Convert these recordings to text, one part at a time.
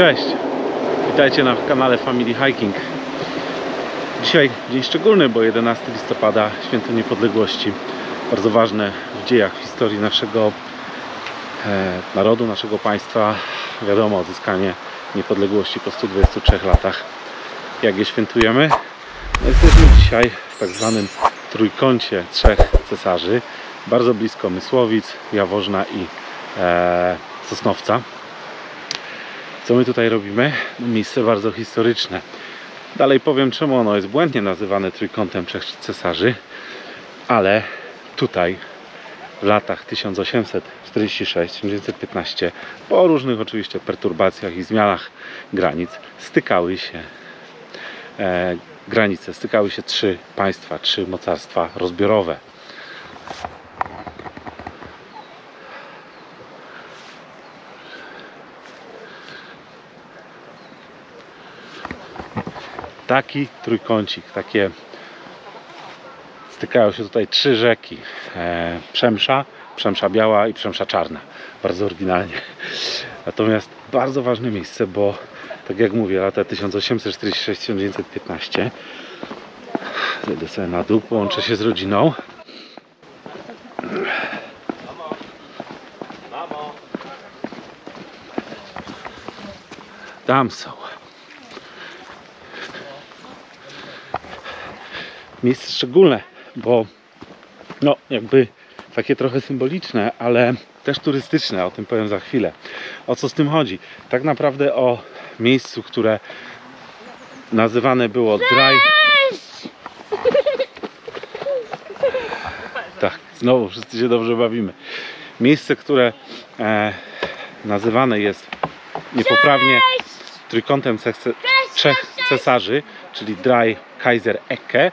Cześć, witajcie na kanale Family Hiking. Dzisiaj dzień szczególny, bo 11 listopada, święto niepodległości. Bardzo ważne w dziejach, w historii naszego narodu, naszego państwa. Wiadomo, odzyskanie niepodległości po 123 latach. Jak je świętujemy? No, jesteśmy dzisiaj w tak zwanym trójkącie trzech cesarzy. Bardzo blisko Mysłowic, Jaworzna i Sosnowca. Co my tutaj robimy? Miejsce bardzo historyczne. Dalej powiem, czemu ono jest błędnie nazywane trójkątem trzech cesarzy, ale tutaj w latach 1846-1915 po różnych oczywiście perturbacjach i zmianach granic stykały się trzy państwa, trzy mocarstwa rozbiorowe. Taki trójkącik, stykają się tutaj trzy rzeki, Przemsza, Przemsza Biała i Przemsza Czarna, bardzo oryginalnie. Natomiast bardzo ważne miejsce, bo tak jak mówię, lata 1846-1915, zejdę sobie na dół, połączę się z rodziną. Tam są. Miejsce szczególne, bo no jakby takie trochę symboliczne, ale też turystyczne, o tym powiem za chwilę. O co z tym chodzi? Tak naprawdę o miejscu, które nazywane było Dry... Tak, znowu wszyscy się dobrze bawimy. Miejsce, które nazywane jest niepoprawnie trójkątem trzech cesarzy, czyli Drei Kaiser Ecke,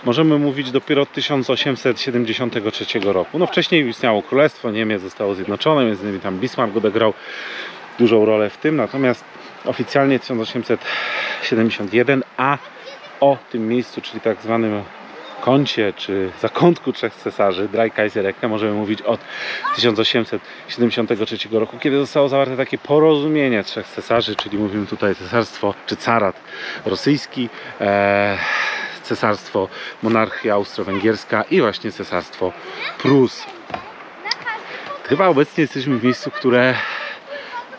możemy mówić dopiero od 1873 roku. No wcześniej istniało Królestwo Niemiec, zostało zjednoczone, między innymi tam Bismarck odegrał dużą rolę w tym, natomiast oficjalnie 1871, a o tym miejscu, czyli tak zwanym kącie, czy zakątku trzech cesarzy, Drei Kaiser Ecke, możemy mówić od 1873 roku, kiedy zostało zawarte takie porozumienie trzech cesarzy, czyli mówimy tutaj cesarstwo, czy carat rosyjski, cesarstwo, monarchia austro-węgierska i właśnie cesarstwo Prus. Chyba obecnie jesteśmy w miejscu, które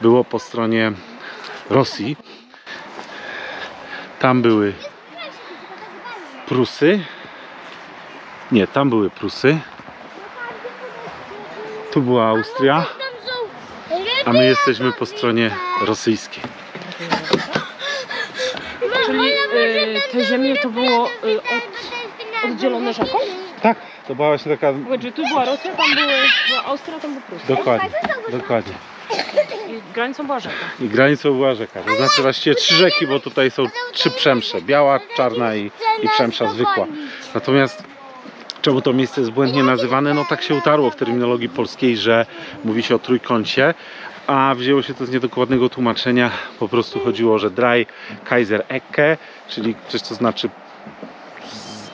było po stronie Rosji. Tam były Prusy. Nie, tam były Prusy. Tu była Austria. A my jesteśmy po stronie rosyjskiej. Czyli te ziemie to było oddzielone rzeką? Tak, to była właśnie taka... Czyli tu była Rosja, tam była Austria, tam był Prusy. Dokładnie, dokładnie. I granicą była rzeka. I granicą była rzeka. To znaczy właściwie trzy rzeki, bo tutaj są trzy Przemsze. Biała, Czarna i Przemsza zwykła. Natomiast czemu to miejsce jest błędnie nazywane? No tak się utarło w terminologii polskiej, że mówi się o trójkącie, a wzięło się to z niedokładnego tłumaczenia. Po prostu chodziło, że Drei Kaiser Ecke, czyli coś co znaczy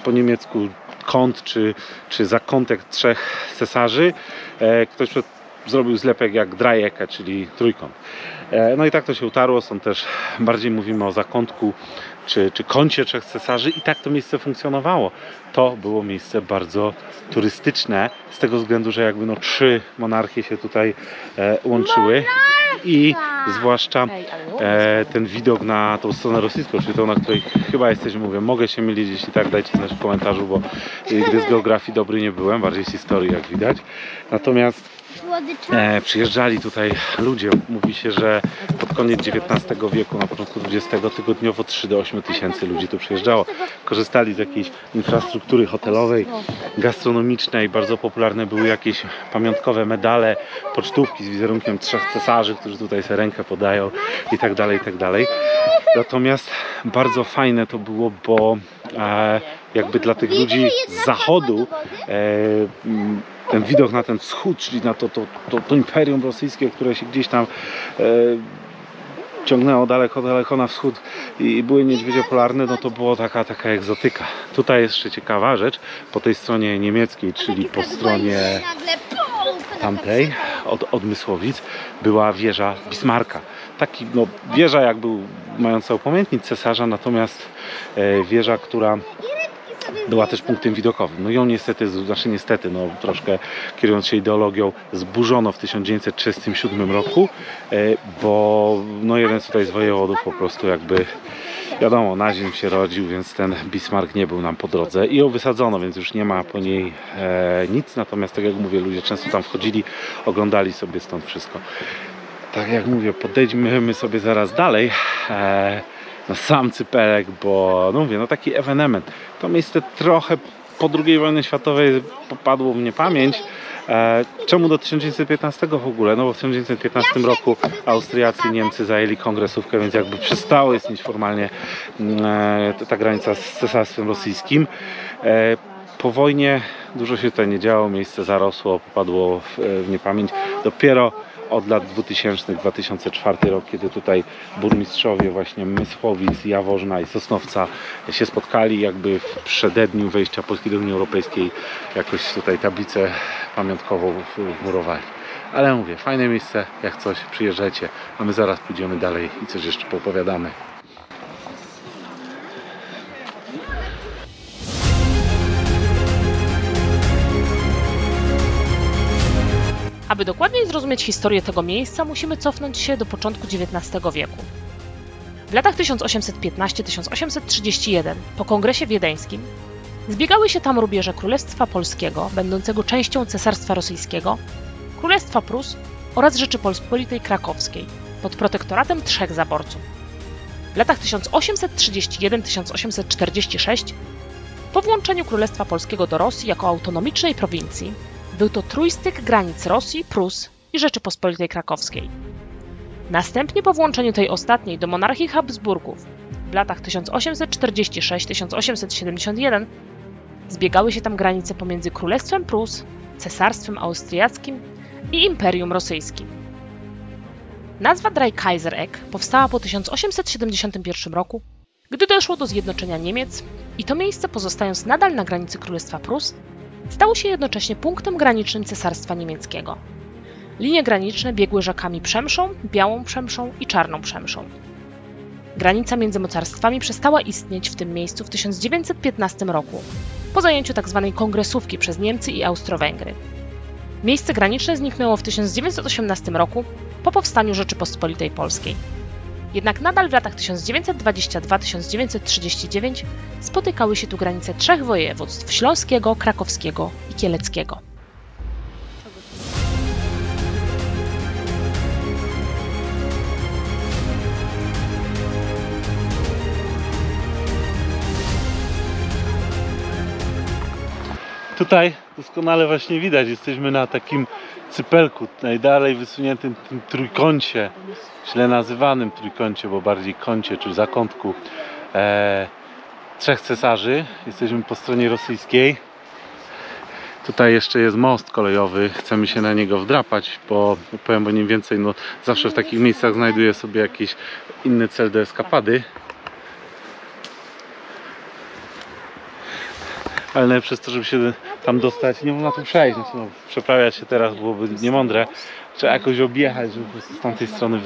po niemiecku kąt, czy zakątek trzech cesarzy. Ktoś zrobił zlepek jak Dreiecke, czyli trójkąt. No i tak to się utarło, stąd też bardziej mówimy o zakątku czy kącie trzech cesarzy i tak to miejsce funkcjonowało. To było miejsce bardzo turystyczne z tego względu, że jakby no trzy monarchie się tutaj łączyły i zwłaszcza ten widok na tą stronę rosyjską, czyli tą, na której chyba jesteśmy, mówię, mogę się mylić, jeśli tak dajcie znać w komentarzu, bo gdy z geografii dobry nie byłem, bardziej z historii jak widać. Natomiast przyjeżdżali tutaj ludzie, mówi się, że pod koniec XIX wieku, na początku XX tygodniowo 3 do 8 tysięcy ludzi tu przyjeżdżało. Korzystali z jakiejś infrastruktury hotelowej, gastronomicznej, bardzo popularne były jakieś pamiątkowe medale, pocztówki z wizerunkiem trzech cesarzy, którzy tutaj sobie rękę podają i tak dalej, i tak dalej. Natomiast bardzo fajne to było, bo jakby dla tych ludzi z zachodu ten widok na ten wschód, czyli na to imperium rosyjskie, które się gdzieś tam ciągnęło daleko, daleko na wschód i były niedźwiedzie polarne, no to było taka egzotyka. Tutaj jest jeszcze ciekawa rzecz, po tej stronie niemieckiej, czyli po stronie tamtej, od Mysłowic, była wieża Bismarcka. taki no, wieża jakby mająca upamiętnić cesarza, natomiast wieża, która była też punktem widokowym. No ją niestety, no troszkę kierując się ideologią, zburzono w 1937 roku, bo no jeden tutaj z wojewodów po prostu jakby, wiadomo, na zim się rodził, więc ten Bismarck nie był nam po drodze i ją wysadzono, więc już nie ma po niej nic, natomiast tak jak mówię, ludzie często tam wchodzili, oglądali sobie stąd wszystko. Tak jak mówię, podejdźmy sobie zaraz dalej na sam Cypelek, bo no mówię, no taki ewenement. To miejsce trochę po II wojnie światowej popadło w niepamięć. Czemu do 1915 w ogóle? No bo w 1915 roku Austriacy i Niemcy zajęli kongresówkę, więc jakby przestało istnieć formalnie ta granica z Cesarstwem Rosyjskim. Po wojnie dużo się tutaj nie działo, miejsce zarosło, popadło w niepamięć. Dopiero od lat 2000, 2004 rok, kiedy tutaj burmistrzowie właśnie Mysłowic, Jaworzna i Sosnowca się spotkali, jakby w przededniu wejścia Polski do Unii Europejskiej jakoś tutaj tablicę pamiątkową wmurowali. Ale mówię, fajne miejsce, jak coś przyjeżdżajcie, a my zaraz pójdziemy dalej i coś jeszcze poopowiadamy. Aby dokładniej zrozumieć historię tego miejsca, musimy cofnąć się do początku XIX wieku. W latach 1815-1831, po Kongresie Wiedeńskim, zbiegały się tam rubieże Królestwa Polskiego, będącego częścią Cesarstwa Rosyjskiego, Królestwa Prus oraz Rzeczypospolitej Krakowskiej, pod protektoratem trzech zaborców. W latach 1831-1846, po włączeniu Królestwa Polskiego do Rosji jako autonomicznej prowincji, był to trójstyk granic Rosji, Prus i Rzeczypospolitej Krakowskiej. Następnie po włączeniu tej ostatniej do monarchii Habsburgów w latach 1846-1871 zbiegały się tam granice pomiędzy Królestwem Prus, Cesarstwem Austriackim i Imperium Rosyjskim. Nazwa Dreikaisereck powstała po 1871 roku, gdy doszło do zjednoczenia Niemiec i to miejsce, pozostając nadal na granicy Królestwa Prus, stało się jednocześnie punktem granicznym Cesarstwa Niemieckiego. Linie graniczne biegły rzekami Przemszą, Białą Przemszą i Czarną Przemszą. Granica między mocarstwami przestała istnieć w tym miejscu w 1915 roku, po zajęciu tzw. kongresówki przez Niemcy i Austro-Węgry. Miejsce graniczne zniknęło w 1918 roku po powstaniu Rzeczypospolitej Polskiej. Jednak nadal w latach 1922-1939 spotykały się tu granice trzech województw: śląskiego, krakowskiego i kieleckiego. Tutaj doskonale właśnie widać, jesteśmy na takim cypelku, najdalej wysuniętym tym trójkącie, źle nazywanym trójkącie, bo bardziej kącie czy zakątku trzech cesarzy. Jesteśmy po stronie rosyjskiej. Tutaj jeszcze jest most kolejowy, chcemy się na niego wdrapać, bo powiem o nim więcej, no zawsze w takich miejscach znajduję sobie jakiś inny cel do eskapady. Ale przez to, żeby się tam dostać, nie można tu przejść, no, przeprawiać się teraz byłoby niemądre. Trzeba jakoś objechać, żeby po prostu z tamtej strony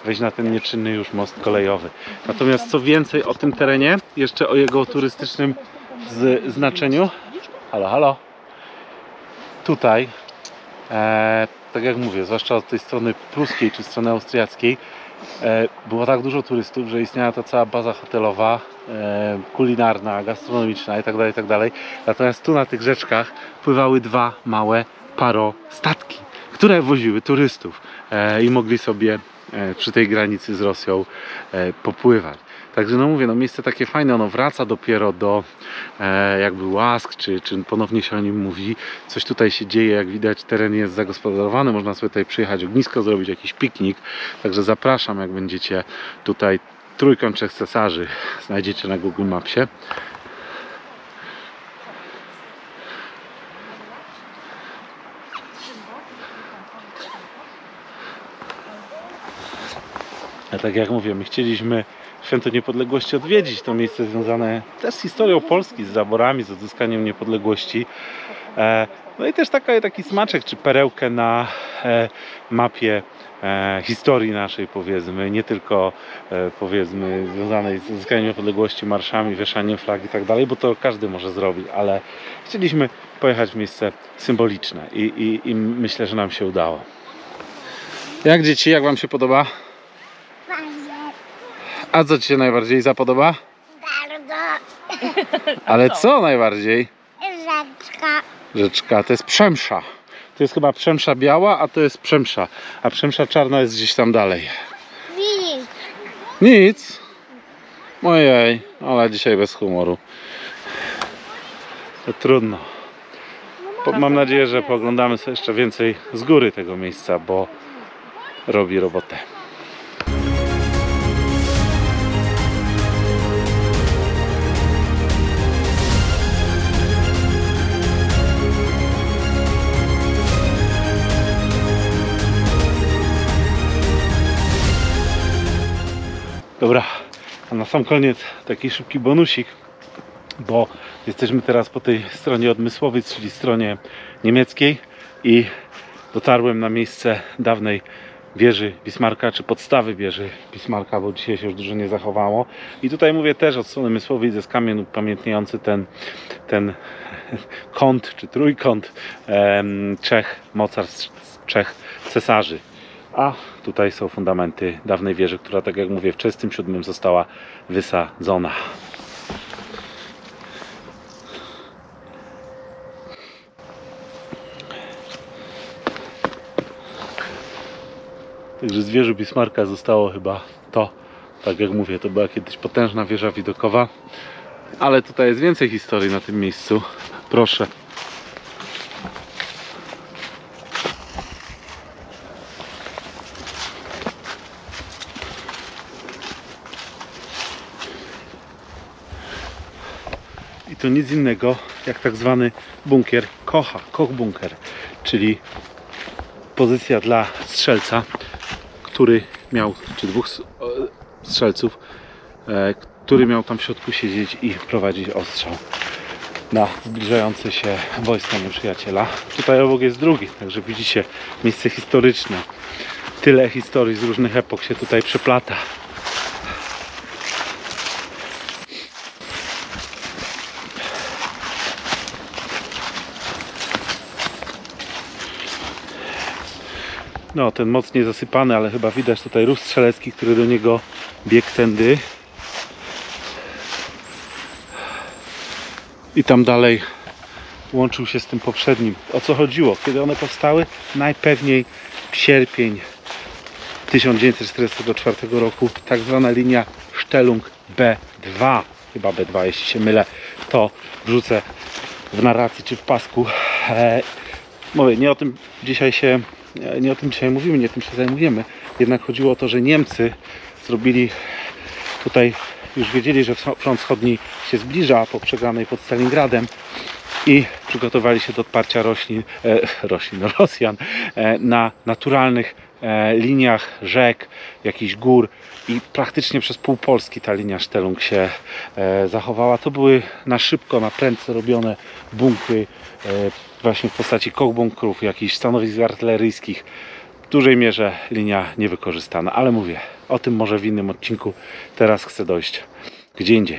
wejść na ten nieczynny już most kolejowy. Natomiast co więcej o tym terenie, jeszcze o jego turystycznym znaczeniu. Halo, halo. Tutaj, tak jak mówię, zwłaszcza od tej strony pruskiej czy strony austriackiej, było tak dużo turystów, że istniała ta cała baza hotelowa, kulinarna, gastronomiczna itd., itd. Natomiast tu na tych rzeczkach pływały dwa małe parostatki, które woziły turystów i mogli sobie przy tej granicy z Rosją popływać. Także no mówię, no miejsce takie fajne, ono wraca dopiero do jakby łask, czy ponownie się o nim mówi. Coś tutaj się dzieje, jak widać teren jest zagospodarowany, można sobie tutaj przyjechać, ognisko zrobić, jakiś piknik. Także zapraszam, jak będziecie tutaj trójkąt trzech cesarzy znajdziecie na Google Mapsie. A tak jak mówię, my chcieliśmy Święto Niepodległości odwiedzić. To miejsce związane też z historią Polski, z zaborami, z odzyskaniem niepodległości. No i też taki smaczek czy perełkę na mapie historii naszej, powiedzmy, nie tylko powiedzmy związanej z uzyskaniem niepodległości, marszami, wieszaniem flag i tak dalej, bo to każdy może zrobić, ale chcieliśmy pojechać w miejsce symboliczne i myślę, że nam się udało. Jak dzieci, jak wam się podoba? A co ci się najbardziej zapodoba? Bardzo. Ale co najbardziej? Rzeczka. Rzeczka, to jest Przemsza. To jest chyba Przemsza biała, a to jest Przemsza. A Przemsza czarna jest gdzieś tam dalej. Nic. Nic? Ojej, ale dzisiaj bez humoru. To trudno. Mam nadzieję, że pooglądamy sobie jeszcze więcej z góry tego miejsca, bo robi robotę. Dobra, a na sam koniec taki szybki bonusik, bo jesteśmy teraz po tej stronie od Mysłowic, czyli stronie niemieckiej i dotarłem na miejsce dawnej wieży Bismarcka, czy podstawy wieży Bismarcka, bo dzisiaj się już dużo nie zachowało. I tutaj mówię też od strony Mysłowic, jest kamień upamiętniający ten kąt, czy trójkąt trzech mocarstw, trzech cesarzy. A tutaj są fundamenty dawnej wieży, która, tak jak mówię, w XXVII została wysadzona. Także z wieży Bismarcka zostało chyba to, tak jak mówię, to była kiedyś potężna wieża widokowa, ale tutaj jest więcej historii na tym miejscu. Proszę. I to nic innego jak tak zwany bunkier Kocha, Kochbunker, czyli pozycja dla strzelca, który miał, czy dwóch strzelców, który miał tam w środku siedzieć i prowadzić ostrzał na zbliżające się wojska nieprzyjaciela. Tutaj obok jest drugi, także widzicie, miejsce historyczne. Tyle historii z różnych epok się tutaj przeplata. No, ten mocniej zasypany, ale chyba widać tutaj rów strzelecki, który do niego biegł tędy. I tam dalej łączył się z tym poprzednim. O co chodziło? Kiedy one powstały? Najpewniej sierpień 1944 roku. Tak zwana linia Sztelung B2. Chyba B2, jeśli się mylę, to wrzucę w narracji czy w pasku. Mówię, nie o tym dzisiaj mówimy, nie tym się zajmujemy. Jednak chodziło o to, że Niemcy zrobili tutaj, już wiedzieli, że front wschodni się zbliża po przegranej pod Stalingradem i przygotowali się do odparcia Rosjan na naturalnych liniach rzek, jakichś gór i praktycznie przez pół Polski ta linia Sztelung się zachowała. To były na szybko, na prędce robione bunkry właśnie w postaci kochbunkrów, jakichś stanowisk artyleryjskich. W dużej mierze linia niewykorzystana, ale mówię, o tym może w innym odcinku. Teraz chcę dojść gdzie indziej.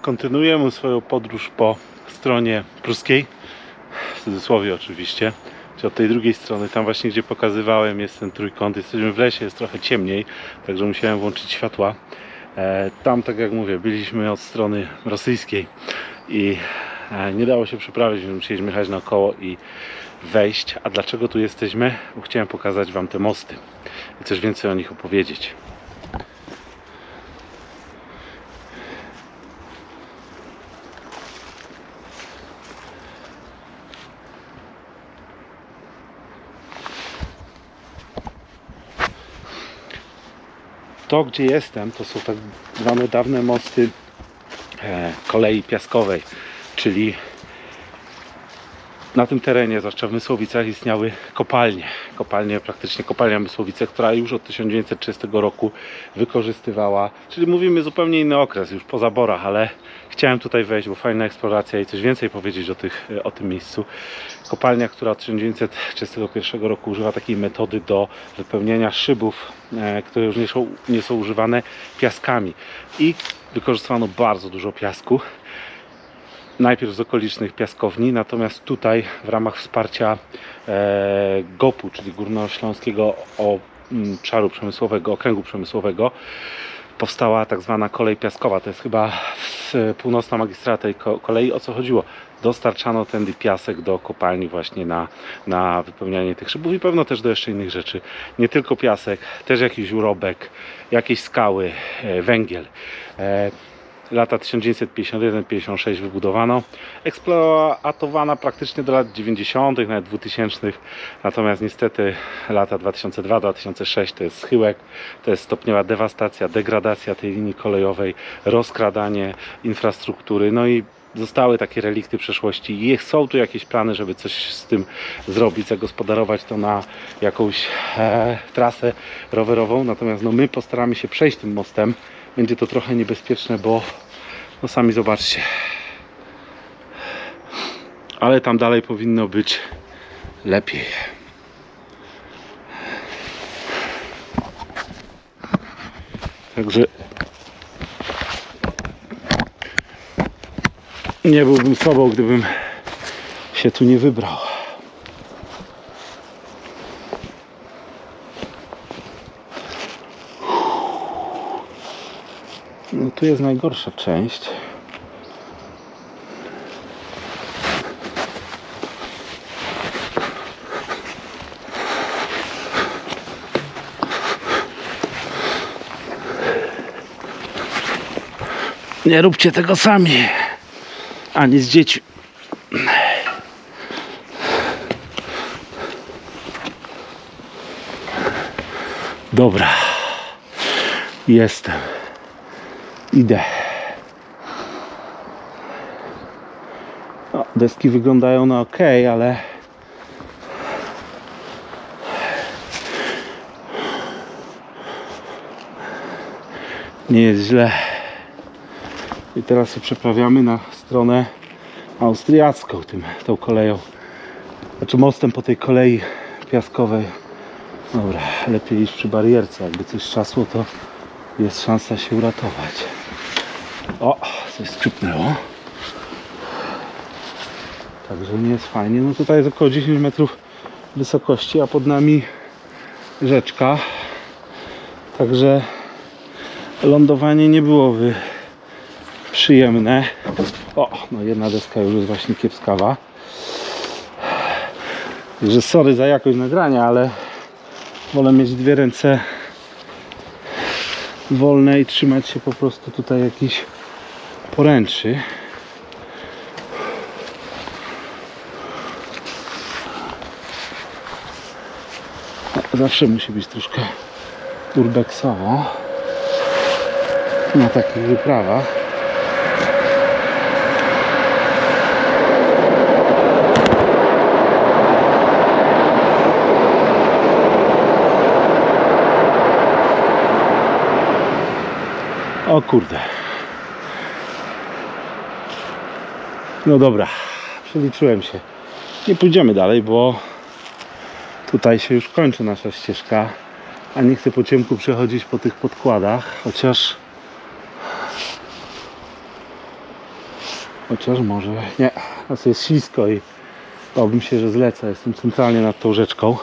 Kontynuujemy swoją podróż po stronie pruskiej, w cudzysłowie oczywiście, czyli od tej drugiej strony, tam właśnie gdzie pokazywałem jest ten trójkąt. Jesteśmy w lesie, jest trochę ciemniej, także musiałem włączyć światła. Tam, tak jak mówię, byliśmy od strony rosyjskiej i nie dało się przeprawić, więc musieliśmy jechać naokoło i wejść. A dlaczego tu jesteśmy? Bo chciałem pokazać wam te mosty i coś więcej o nich opowiedzieć. to, gdzie jestem, to są tak zwane dawne mosty kolei piaskowej, czyli na tym terenie, zwłaszcza w Mysłowicach, istniały kopalnie, praktycznie kopalnia Mysłowice, która już od 1930 roku wykorzystywała, czyli mówimy zupełnie inny okres, już po zaborach, ale chciałem tutaj wejść, bo fajna eksploracja i coś więcej powiedzieć o tym miejscu. Kopalnia, która od 1931 roku używa takiej metody do wypełniania szybów, które już nie są używane, piaskami i wykorzystywano bardzo dużo piasku. Najpierw z okolicznych piaskowni, natomiast tutaj w ramach wsparcia GOP-u, czyli Górnośląskiego Obszaru Przemysłowego, Okręgu Przemysłowego, powstała tak zwana kolej piaskowa. To jest chyba północna magistrala tej kolei. O co chodziło? Dostarczano tędy piasek do kopalni właśnie na wypełnianie tych szybów i pewno też do jeszcze innych rzeczy. Nie tylko piasek, też jakiś urobek, jakieś skały, węgiel. Lata 1951-56 wybudowano, eksploatowana praktycznie do lat 90., nawet 2000. Natomiast niestety lata 2002-2006 to jest schyłek, to jest stopniowa dewastacja, degradacja tej linii kolejowej, rozkradanie infrastruktury, no i zostały takie relikty przeszłości i są tu jakieś plany, żeby coś z tym zrobić, zagospodarować to na jakąś trasę rowerową. Natomiast no, my postaramy się przejść tym mostem. Będzie to trochę niebezpieczne, bo no sami zobaczcie. Ale tam dalej powinno być lepiej. Także nie byłbym sobą, gdybym się tu nie wybrał. No tu jest najgorsza część. Nie róbcie tego sami, ani z dziećmi. Dobra, jestem. Idę. No, deski wyglądają na ok, ale nie jest źle. I teraz się przeprawiamy na stronę austriacką tą koleją, znaczy mostem po tej kolei piaskowej. Dobra, lepiej iść przy barierce, jakby coś trzasło, to jest szansa się uratować. O, coś skrzypnęło. Także nie jest fajnie. No tutaj jest około 10 metrów wysokości, a pod nami rzeczka. Także lądowanie nie byłoby przyjemne. O, no jedna deska już jest właśnie kiepskawa. Także sorry za jakość nagrania, ale wolę mieć dwie ręce wolne i trzymać się po prostu tutaj jakiś poręczy. Zawsze musi być troszkę urbexowo na takich wyprawach. O kurde. No dobra, przeliczyłem się. Nie pójdziemy dalej, bo tutaj się już kończy nasza ścieżka, a nie chcę po ciemku przechodzić po tych podkładach, chociaż może nie, teraz jest ślisko i bałbym się, że zlecę. Jestem centralnie nad tą rzeczką.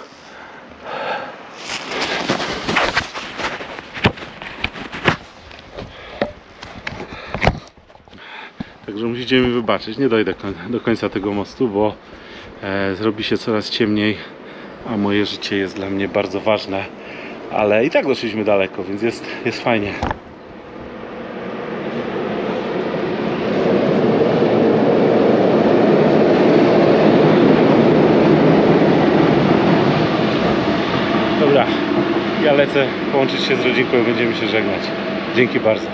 Także musicie mi wybaczyć, nie dojdę do końca tego mostu, bo zrobi się coraz ciemniej, a moje życie jest dla mnie bardzo ważne, ale i tak doszliśmy daleko, więc jest fajnie. Dobra, ja lecę. lecę połączyć się z rodzinką i będziemy się żegnać. Dzięki bardzo.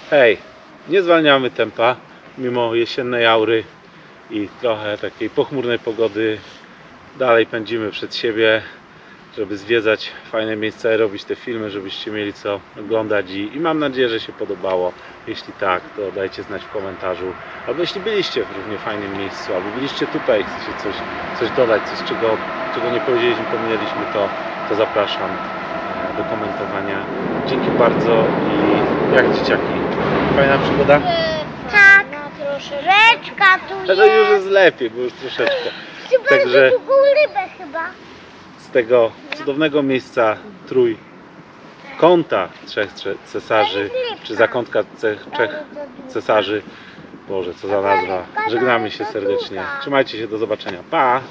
Hej, nie zwalniamy tempa, mimo jesiennej aury i trochę takiej pochmurnej pogody. Dalej pędzimy przed siebie, żeby zwiedzać fajne miejsca i robić te filmy, żebyście mieli co oglądać i mam nadzieję, że się podobało. Jeśli tak, to dajcie znać w komentarzu. Albo jeśli byliście w równie fajnym miejscu, albo byliście tutaj i chcecie coś dodać, coś czego nie powiedzieliśmy, pominęliśmy, to zapraszam do komentowania. Dzięki bardzo i jak dzieciaki? Fajna przygoda? Tak, troszeczkę tu No już jest lepiej, bo już troszeczkę. Także długą rybę chyba. z tego cudownego miejsca trójkąta trzech cesarzy, czy zakątka trzech cesarzy, Boże, co za nazwa. Żegnamy się serdecznie. Trzymajcie się, do zobaczenia. Pa!